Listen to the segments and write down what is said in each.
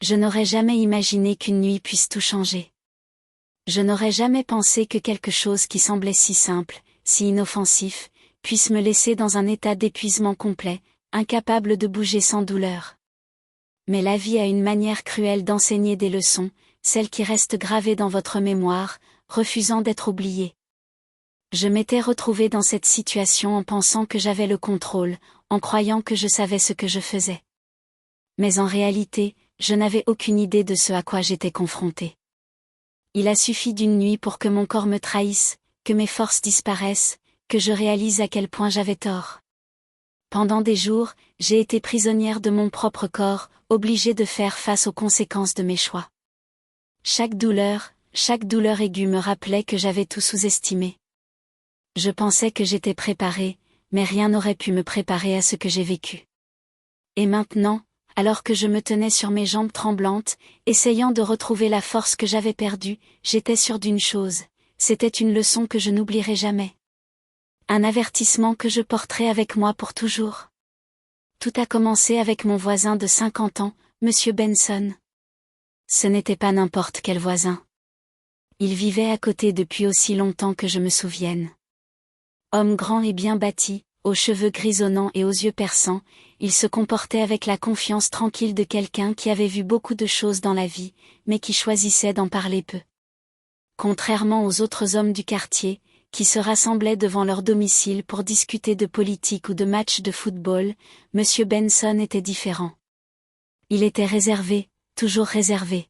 Je n'aurais jamais imaginé qu'une nuit puisse tout changer. Je n'aurais jamais pensé que quelque chose qui semblait si simple, si inoffensif, puisse me laisser dans un état d'épuisement complet, incapable de bouger sans douleur. Mais la vie a une manière cruelle d'enseigner des leçons, celles qui restent gravées dans votre mémoire, refusant d'être oubliées. Je m'étais retrouvée dans cette situation en pensant que j'avais le contrôle, en croyant que je savais ce que je faisais. Mais en réalité, je n'avais aucune idée de ce à quoi j'étais confrontée. Il a suffi d'une nuit pour que mon corps me trahisse, que mes forces disparaissent, que je réalise à quel point j'avais tort. Pendant des jours, j'ai été prisonnière de mon propre corps, obligée de faire face aux conséquences de mes choix. Chaque douleur aiguë me rappelait que j'avais tout sous-estimé. Je pensais que j'étais préparée, mais rien n'aurait pu me préparer à ce que j'ai vécu. Et maintenant, alors que je me tenais sur mes jambes tremblantes, essayant de retrouver la force que j'avais perdue, j'étais sûre d'une chose, c'était une leçon que je n'oublierai jamais. Un avertissement que je porterai avec moi pour toujours. Tout a commencé avec mon voisin de 50 ans, Monsieur Benson. Ce n'était pas n'importe quel voisin. Il vivait à côté depuis aussi longtemps que je me souvienne. Homme grand et bien bâti, aux cheveux grisonnants et aux yeux perçants, il se comportait avec la confiance tranquille de quelqu'un qui avait vu beaucoup de choses dans la vie, mais qui choisissait d'en parler peu. Contrairement aux autres hommes du quartier, qui se rassemblaient devant leur domicile pour discuter de politique ou de matchs de football, Monsieur Benson était différent. Il était réservé, toujours réservé.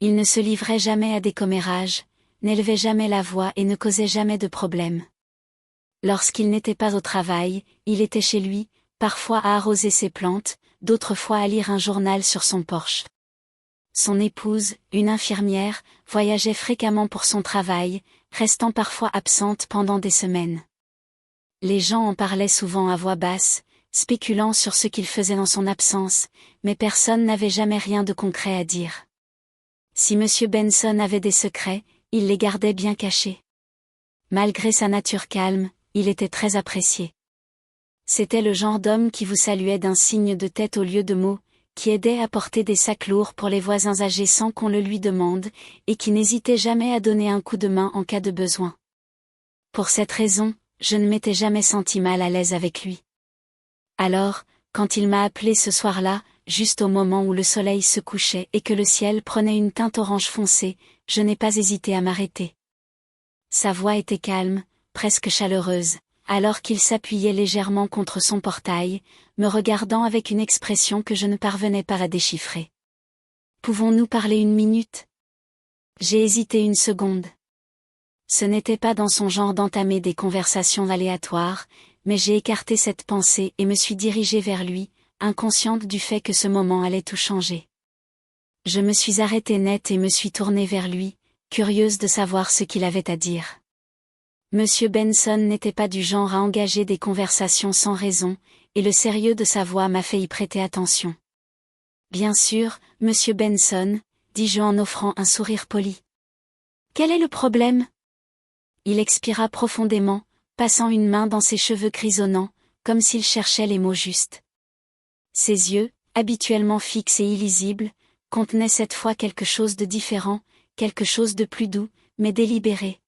Il ne se livrait jamais à des commérages, n'élevait jamais la voix et ne causait jamais de problèmes. Lorsqu'il n'était pas au travail, il était chez lui, parfois à arroser ses plantes, d'autres fois à lire un journal sur son porche. Son épouse, une infirmière, voyageait fréquemment pour son travail, restant parfois absente pendant des semaines. Les gens en parlaient souvent à voix basse, spéculant sur ce qu'il faisait dans son absence, mais personne n'avait jamais rien de concret à dire. Si M. Benson avait des secrets, il les gardait bien cachés. Malgré sa nature calme, il était très apprécié. C'était le genre d'homme qui vous saluait d'un signe de tête au lieu de mots, qui aidait à porter des sacs lourds pour les voisins âgés sans qu'on le lui demande, et qui n'hésitait jamais à donner un coup de main en cas de besoin. Pour cette raison, je ne m'étais jamais senti mal à l'aise avec lui. Alors, quand il m'a appelé ce soir-là, juste au moment où le soleil se couchait et que le ciel prenait une teinte orange foncé, je n'ai pas hésité à m'arrêter. Sa voix était calme, presque chaleureuse, alors qu'il s'appuyait légèrement contre son portail, me regardant avec une expression que je ne parvenais pas à déchiffrer. « Pouvons-nous parler une minute ?» J'ai hésité une seconde. Ce n'était pas dans son genre d'entamer des conversations aléatoires, mais j'ai écarté cette pensée et me suis dirigée vers lui, inconsciente du fait que ce moment allait tout changer. Je me suis arrêtée net et me suis tournée vers lui, curieuse de savoir ce qu'il avait à dire. Monsieur Benson n'était pas du genre à engager des conversations sans raison, et le sérieux de sa voix m'a fait y prêter attention. Bien sûr, Monsieur Benson, dis-je en offrant un sourire poli. Quel est le problème ? Il expira profondément, passant une main dans ses cheveux grisonnants, comme s'il cherchait les mots justes. Ses yeux, habituellement fixes et illisibles, contenaient cette fois quelque chose de différent, quelque chose de plus doux, mais délibéré.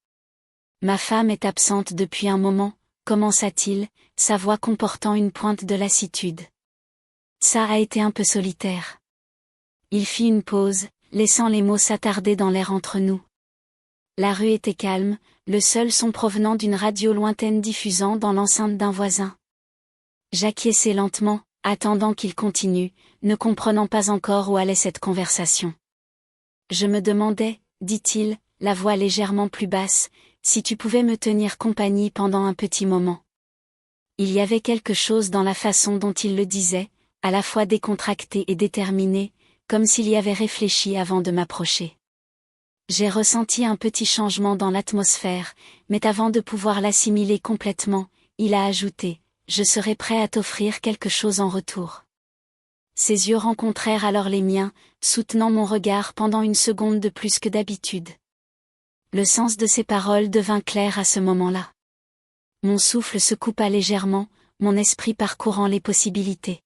Ma femme est absente depuis un moment, commença-t-il, sa voix comportant une pointe de lassitude. Ça a été un peu solitaire. Il fit une pause, laissant les mots s'attarder dans l'air entre nous. La rue était calme, le seul son provenant d'une radio lointaine diffusant dans l'enceinte d'un voisin. J'acquiesçai lentement, attendant qu'il continue, ne comprenant pas encore où allait cette conversation. Je me demandais, dit-il, la voix légèrement plus basse, si tu pouvais me tenir compagnie pendant un petit moment. Il y avait quelque chose dans la façon dont il le disait, à la fois décontracté et déterminé, comme s'il y avait réfléchi avant de m'approcher. J'ai ressenti un petit changement dans l'atmosphère, mais avant de pouvoir l'assimiler complètement, il a ajouté, « Je serai prêt à t'offrir quelque chose en retour. » Ses yeux rencontrèrent alors les miens, soutenant mon regard pendant une seconde de plus que d'habitude. Le sens de ses paroles devint clair à ce moment-là. Mon souffle se coupa légèrement, mon esprit parcourant les possibilités.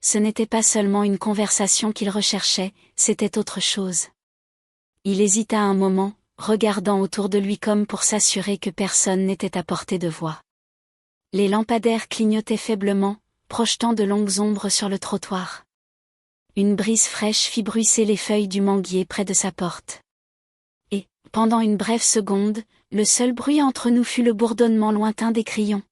ce n'était pas seulement une conversation qu'il recherchait, c'était autre chose. Il hésita un moment, regardant autour de lui comme pour s'assurer que personne n'était à portée de voix. Les lampadaires clignotaient faiblement, projetant de longues ombres sur le trottoir. Une brise fraîche fit bruisser les feuilles du manguier près de sa porte. Et, pendant une brève seconde, le seul bruit entre nous fut le bourdonnement lointain des crayons.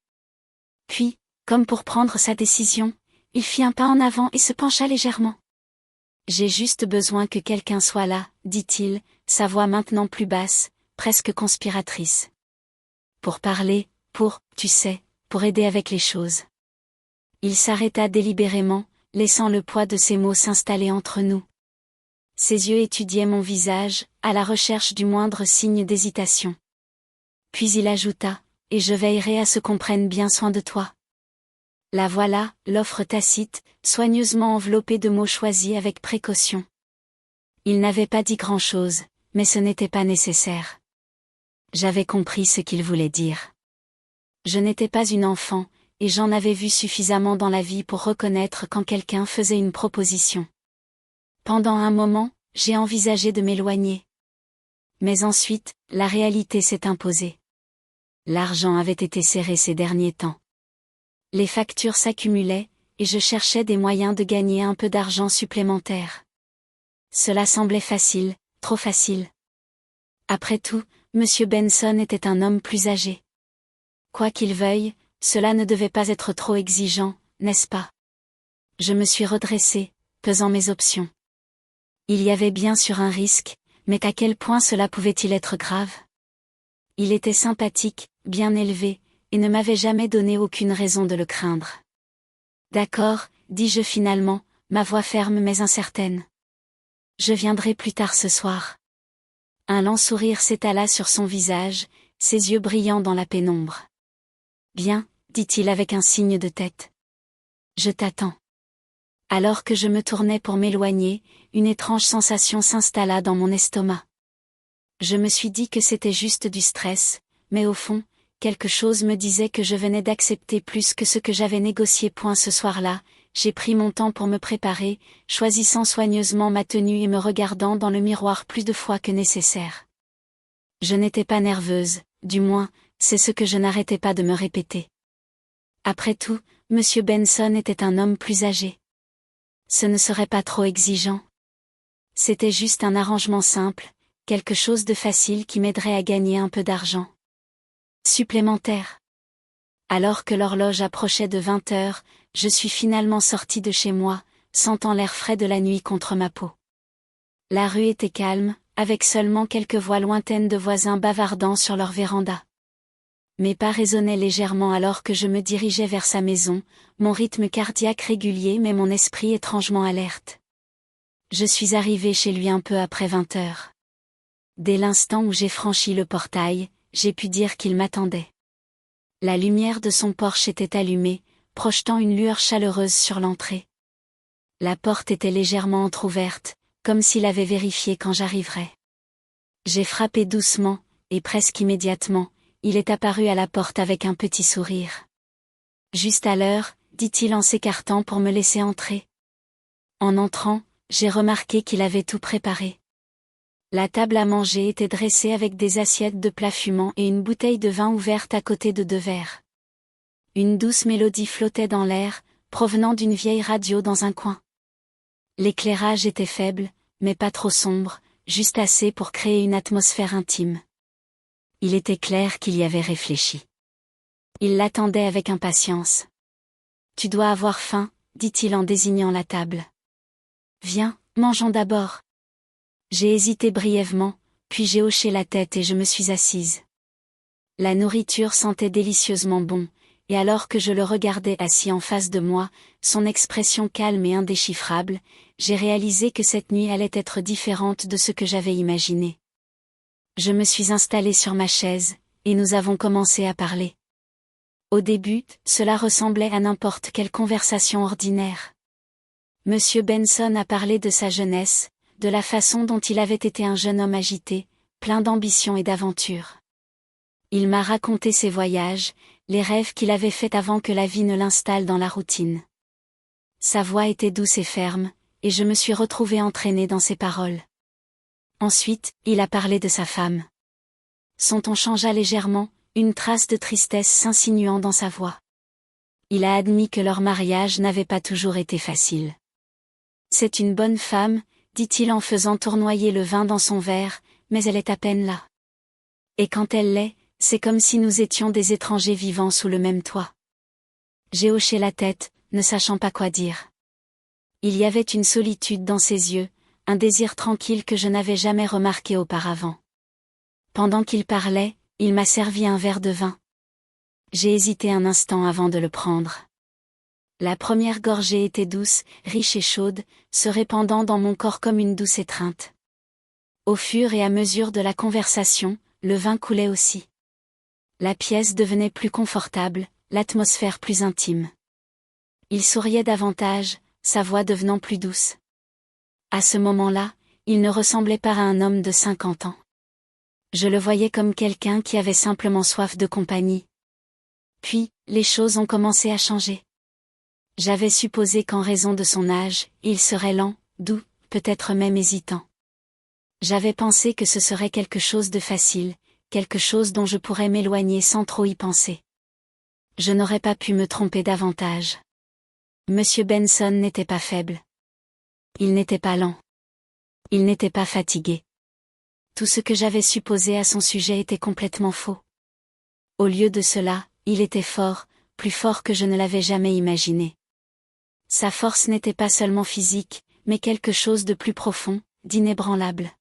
Puis, comme pour prendre sa décision, il fit un pas en avant et se pencha légèrement. « J'ai juste besoin que quelqu'un soit là, dit-il, sa voix maintenant plus basse, presque conspiratrice. Pour parler, tu sais, pour aider avec les choses. » Il s'arrêta délibérément, laissant le poids de ses mots s'installer entre nous. Ses yeux étudiaient mon visage, à la recherche du moindre signe d'hésitation. Puis il ajouta, « Et je veillerai à ce qu'on prenne bien soin de toi. » La voilà, l'offre tacite, soigneusement enveloppée de mots choisis avec précaution. Il n'avait pas dit grand-chose, mais ce n'était pas nécessaire. J'avais compris ce qu'il voulait dire. Je n'étais pas une enfant, et j'en avais vu suffisamment dans la vie pour reconnaître quand quelqu'un faisait une proposition. Pendant un moment, j'ai envisagé de m'éloigner. Mais ensuite, la réalité s'est imposée. L'argent avait été serré ces derniers temps. Les factures s'accumulaient, et je cherchais des moyens de gagner un peu d'argent supplémentaire. Cela semblait facile, trop facile. Après tout, M. Benson était un homme plus âgé. Quoi qu'il veuille, cela ne devait pas être trop exigeant, n'est-ce pas? Je me suis redressée, pesant mes options. Il y avait bien sûr un risque, mais à quel point cela pouvait-il être grave? Il était sympathique, bien élevé, et ne m'avait jamais donné aucune raison de le craindre. D'accord, dis-je finalement, ma voix ferme mais incertaine. Je viendrai plus tard ce soir. Un lent sourire s'étala sur son visage, ses yeux brillants dans la pénombre. Bien, dit-il avec un signe de tête. Je t'attends. Alors que je me tournais pour m'éloigner, une étrange sensation s'installa dans mon estomac. Je me suis dit que c'était juste du stress, mais au fond, quelque chose me disait que je venais d'accepter plus que ce que j'avais négocié. Ce soir-là, j'ai pris mon temps pour me préparer, choisissant soigneusement ma tenue et me regardant dans le miroir plus de fois que nécessaire. Je n'étais pas nerveuse, du moins, c'est ce que je n'arrêtais pas de me répéter. Après tout, M. Benson était un homme plus âgé. Ce ne serait pas trop exigeant. C'était juste un arrangement simple, quelque chose de facile qui m'aiderait à gagner un peu d'argent supplémentaire. Alors que l'horloge approchait de 20 heures, je suis finalement sortie de chez moi, sentant l'air frais de la nuit contre ma peau. La rue était calme, avec seulement quelques voix lointaines de voisins bavardant sur leur véranda. Mes pas résonnaient légèrement alors que je me dirigeais vers sa maison, mon rythme cardiaque régulier mais mon esprit étrangement alerte. Je suis arrivée chez lui un peu après 20 heures. Dès l'instant où j'ai franchi le portail, j'ai pu dire qu'il m'attendait. La lumière de son porche était allumée, projetant une lueur chaleureuse sur l'entrée. La porte était légèrement entr'ouverte, comme s'il avait vérifié quand j'arriverais. J'ai frappé doucement, et presque immédiatement, il est apparu à la porte avec un petit sourire. « Juste à l'heure », dit-il en s'écartant pour me laisser entrer. En entrant, j'ai remarqué qu'il avait tout préparé. La table à manger était dressée avec des assiettes de plats fumants et une bouteille de vin ouverte à côté de 2 verres. Une douce mélodie flottait dans l'air, provenant d'une vieille radio dans un coin. L'éclairage était faible, mais pas trop sombre, juste assez pour créer une atmosphère intime. Il était clair qu'il y avait réfléchi. Il l'attendait avec impatience. « Tu dois avoir faim, » dit-il en désignant la table. « Viens, mangeons d'abord. » J'ai hésité brièvement, puis j'ai hoché la tête et je me suis assise. La nourriture sentait délicieusement bon, et alors que je le regardais assis en face de moi, son expression calme et indéchiffrable, j'ai réalisé que cette nuit allait être différente de ce que j'avais imaginé. Je me suis installée sur ma chaise, et nous avons commencé à parler. Au début, cela ressemblait à n'importe quelle conversation ordinaire. Monsieur Benson a parlé de sa jeunesse, de la façon dont il avait été un jeune homme agité, plein d'ambition et d'aventure. Il m'a raconté ses voyages, les rêves qu'il avait faits avant que la vie ne l'installe dans la routine. Sa voix était douce et ferme, et je me suis retrouvée entraînée dans ses paroles. Ensuite, il a parlé de sa femme. Son ton changea légèrement, une trace de tristesse s'insinuant dans sa voix. Il a admis que leur mariage n'avait pas toujours été facile. C'est une bonne femme, dit-il en faisant tournoyer le vin dans son verre, mais elle est à peine là. Et quand elle l'est, c'est comme si nous étions des étrangers vivant sous le même toit. J'ai hoché la tête, ne sachant pas quoi dire. Il y avait une solitude dans ses yeux, un désir tranquille que je n'avais jamais remarqué auparavant. Pendant qu'il parlait, il m'a servi un verre de vin. J'ai hésité un instant avant de le prendre. La première gorgée était douce, riche et chaude, se répandant dans mon corps comme une douce étreinte. Au fur et à mesure de la conversation, le vin coulait aussi. La pièce devenait plus confortable, l'atmosphère plus intime. Il souriait davantage, sa voix devenant plus douce. À ce moment-là, il ne ressemblait pas à un homme de 50 ans. Je le voyais comme quelqu'un qui avait simplement soif de compagnie. Puis, les choses ont commencé à changer. J'avais supposé qu'en raison de son âge, il serait lent, doux, peut-être même hésitant. J'avais pensé que ce serait quelque chose de facile, quelque chose dont je pourrais m'éloigner sans trop y penser. Je n'aurais pas pu me tromper davantage. Monsieur Benson n'était pas faible. Il n'était pas lent. Il n'était pas fatigué. Tout ce que j'avais supposé à son sujet était complètement faux. Au lieu de cela, il était fort, plus fort que je ne l'avais jamais imaginé. Sa force n'était pas seulement physique, mais quelque chose de plus profond, d'inébranlable.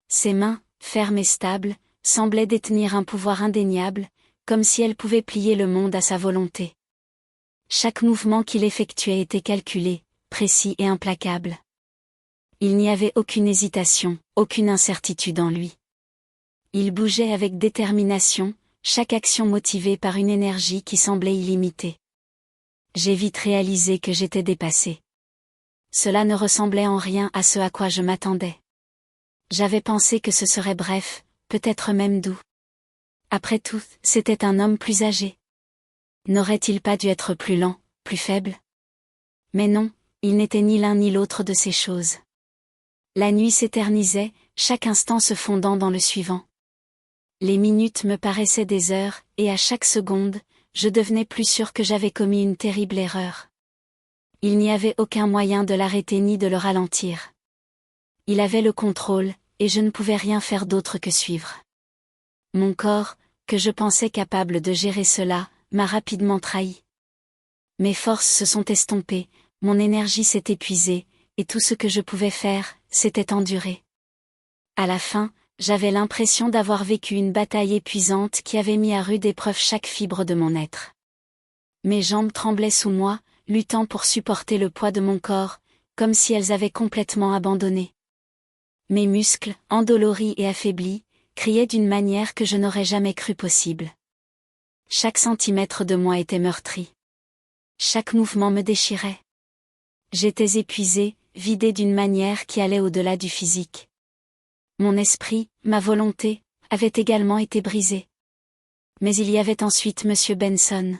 Ses mains, fermes et stables, semblaient détenir un pouvoir indéniable, comme si elles pouvaient plier le monde à sa volonté. Chaque mouvement qu'il effectuait était calculé, précis et implacable. Il n'y avait aucune hésitation, aucune incertitude en lui. Il bougeait avec détermination, chaque action motivée par une énergie qui semblait illimitée. J'ai vite réalisé que j'étais dépassée. Cela ne ressemblait en rien à ce à quoi je m'attendais. J'avais pensé que ce serait bref, peut-être même doux. Après tout, c'était un homme plus âgé. N'aurait-il pas dû être plus lent, plus faible? Mais non, il n'était ni l'un ni l'autre de ces choses. La nuit s'éternisait, chaque instant se fondant dans le suivant. Les minutes me paraissaient des heures, et à chaque seconde, je devenais plus sûr que j'avais commis une terrible erreur. Il n'y avait aucun moyen de l'arrêter ni de le ralentir. Il avait le contrôle, et je ne pouvais rien faire d'autre que suivre. Mon corps, que je pensais capable de gérer cela, m'a rapidement trahi. Mes forces se sont estompées, mon énergie s'est épuisée, et tout ce que je pouvais faire, c'était endurer. À la fin, j'avais l'impression d'avoir vécu une bataille épuisante qui avait mis à rude épreuve chaque fibre de mon être. Mes jambes tremblaient sous moi, luttant pour supporter le poids de mon corps, comme si elles avaient complètement abandonné. Mes muscles, endoloris et affaiblis, criaient d'une manière que je n'aurais jamais cru possible. Chaque centimètre de moi était meurtri. Chaque mouvement me déchirait. J'étais épuisé, vidé d'une manière qui allait au-delà du physique. Mon esprit, ma volonté, avaient également été brisés. Mais il y avait ensuite Monsieur Benson.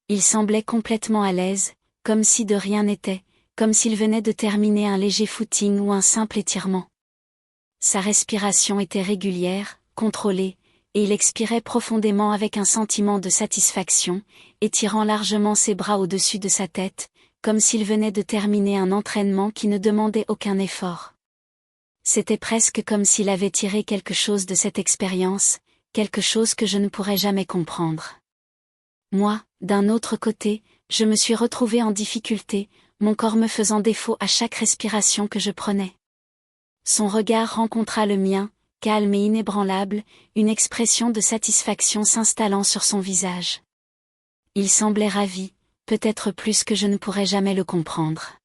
Il semblait complètement à l'aise, comme si de rien n'était, comme s'il venait de terminer un léger footing ou un simple étirement. Sa respiration était régulière, contrôlée, et il expirait profondément avec un sentiment de satisfaction, étirant largement ses bras au-dessus de sa tête, comme s'il venait de terminer un entraînement qui ne demandait aucun effort. C'était presque comme s'il avait tiré quelque chose de cette expérience, quelque chose que je ne pourrais jamais comprendre. Moi, d'un autre côté, je me suis retrouvée en difficulté, mon corps me faisant défaut à chaque respiration que je prenais. Son regard rencontra le mien, calme et inébranlable, une expression de satisfaction s'installant sur son visage. Il semblait ravi, peut-être plus que je ne pourrais jamais le comprendre.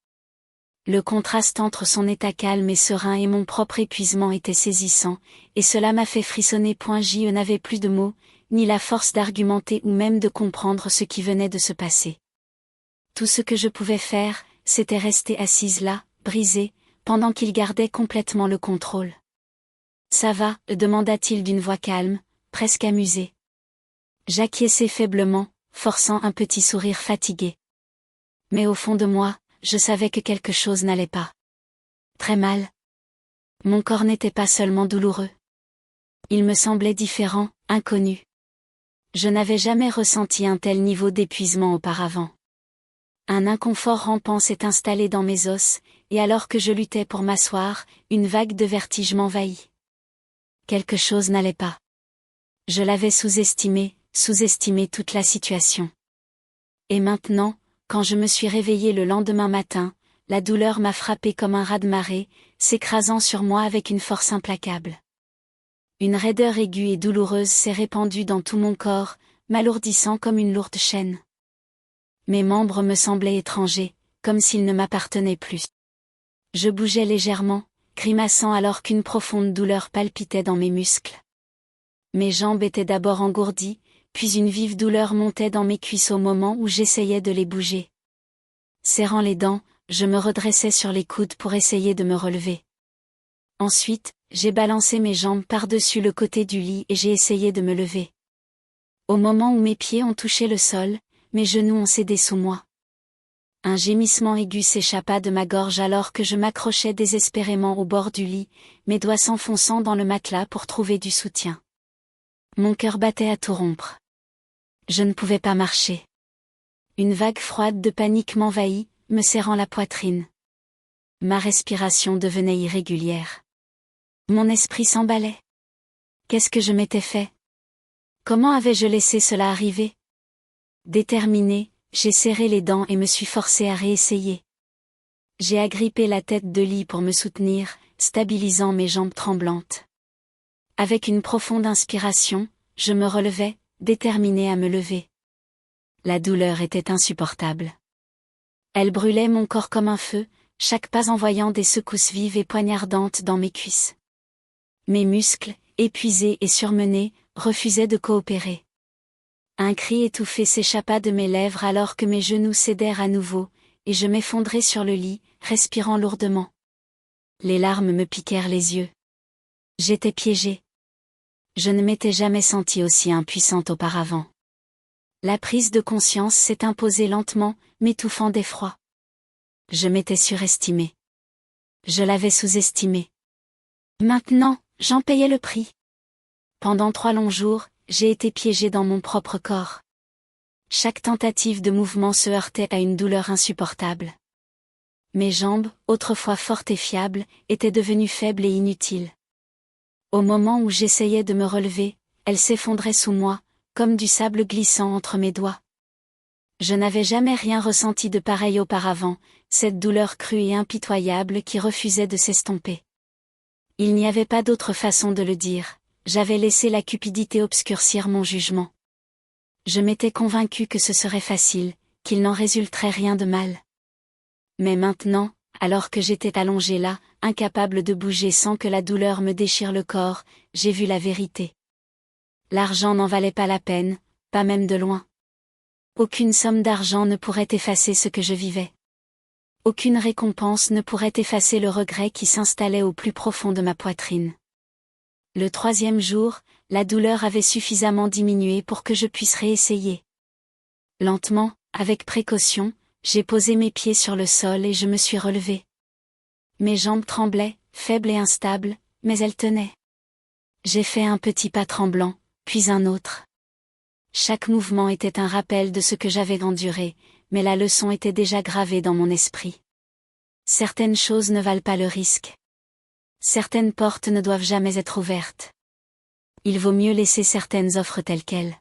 Le contraste entre son état calme et serein et mon propre épuisement était saisissant, et cela m'a fait frissonner. Je n'avais plus de mots, ni la force d'argumenter ou même de comprendre ce qui venait de se passer. Tout ce que je pouvais faire, c'était rester assise là, brisée, pendant qu'il gardait complètement le contrôle. « Ça va ?» demanda-t-il d'une voix calme, presque amusée. J'acquiesçai faiblement, forçant un petit sourire fatigué. Mais au fond de moi, je savais que quelque chose n'allait pas. Très mal. Mon corps n'était pas seulement douloureux. Il me semblait différent, inconnu. Je n'avais jamais ressenti un tel niveau d'épuisement auparavant. Un inconfort rampant s'est installé dans mes os, et alors que je luttais pour m'asseoir, une vague de vertige m'envahit. Quelque chose n'allait pas. Je l'avais sous-estimé toute la situation. Et maintenant, quand je me suis réveillée le lendemain matin, la douleur m'a frappé comme un raz-de-marée, s'écrasant sur moi avec une force implacable. Une raideur aiguë et douloureuse s'est répandue dans tout mon corps, m'alourdissant comme une lourde chaîne. Mes membres me semblaient étrangers, comme s'ils ne m'appartenaient plus. Je bougeais légèrement, grimaçant alors qu'une profonde douleur palpitait dans mes muscles. Mes jambes étaient d'abord engourdies, puis une vive douleur montait dans mes cuisses au moment où j'essayais de les bouger. Serrant les dents, je me redressais sur les coudes pour essayer de me relever. Ensuite, j'ai balancé mes jambes par-dessus le côté du lit et j'ai essayé de me lever. Au moment où mes pieds ont touché le sol, mes genoux ont cédé sous moi. Un gémissement aigu s'échappa de ma gorge alors que je m'accrochais désespérément au bord du lit, mes doigts s'enfonçant dans le matelas pour trouver du soutien. Mon cœur battait à tout rompre. Je ne pouvais pas marcher. Une vague froide de panique m'envahit, me serrant la poitrine. Ma respiration devenait irrégulière. Mon esprit s'emballait. Qu'est-ce que je m'étais fait? Comment avais-je laissé cela arriver? Déterminée, j'ai serré les dents et me suis forcée à réessayer. J'ai agrippé la tête de lit pour me soutenir, stabilisant mes jambes tremblantes. Avec une profonde inspiration, je me relevai, déterminée à me lever. La douleur était insupportable. Elle brûlait mon corps comme un feu, chaque pas envoyant des secousses vives et poignardantes dans mes cuisses. Mes muscles, épuisés et surmenés, refusaient de coopérer. Un cri étouffé s'échappa de mes lèvres alors que mes genoux cédèrent à nouveau, et je m'effondrai sur le lit, respirant lourdement. Les larmes me piquèrent les yeux. J'étais piégée. Je ne m'étais jamais sentie aussi impuissante auparavant. La prise de conscience s'est imposée lentement, m'étouffant d'effroi. Je m'étais surestimée. Je l'avais sous-estimée. Maintenant, j'en payais le prix. Pendant 3 longs jours, j'ai été piégée dans mon propre corps. Chaque tentative de mouvement se heurtait à une douleur insupportable. Mes jambes, autrefois fortes et fiables, étaient devenues faibles et inutiles. Au moment où j'essayais de me relever, elles s'effondraient sous moi, comme du sable glissant entre mes doigts. Je n'avais jamais rien ressenti de pareil auparavant, cette douleur crue et impitoyable qui refusait de s'estomper. Il n'y avait pas d'autre façon de le dire, j'avais laissé la cupidité obscurcir mon jugement. Je m'étais convaincue que ce serait facile, qu'il n'en résulterait rien de mal. Mais maintenant, alors que j'étais allongée là, incapable de bouger sans que la douleur me déchire le corps, j'ai vu la vérité. L'argent n'en valait pas la peine, pas même de loin. Aucune somme d'argent ne pourrait effacer ce que je vivais. Aucune récompense ne pourrait effacer le regret qui s'installait au plus profond de ma poitrine. Le 3e jour, la douleur avait suffisamment diminué pour que je puisse réessayer. Lentement, avec précaution, j'ai posé mes pieds sur le sol et je me suis relevée. Mes jambes tremblaient, faibles et instables, mais elles tenaient. J'ai fait un petit pas tremblant, puis un autre. Chaque mouvement était un rappel de ce que j'avais enduré, mais la leçon était déjà gravée dans mon esprit. Certaines choses ne valent pas le risque. Certaines portes ne doivent jamais être ouvertes. Il vaut mieux laisser certaines offres telles quelles.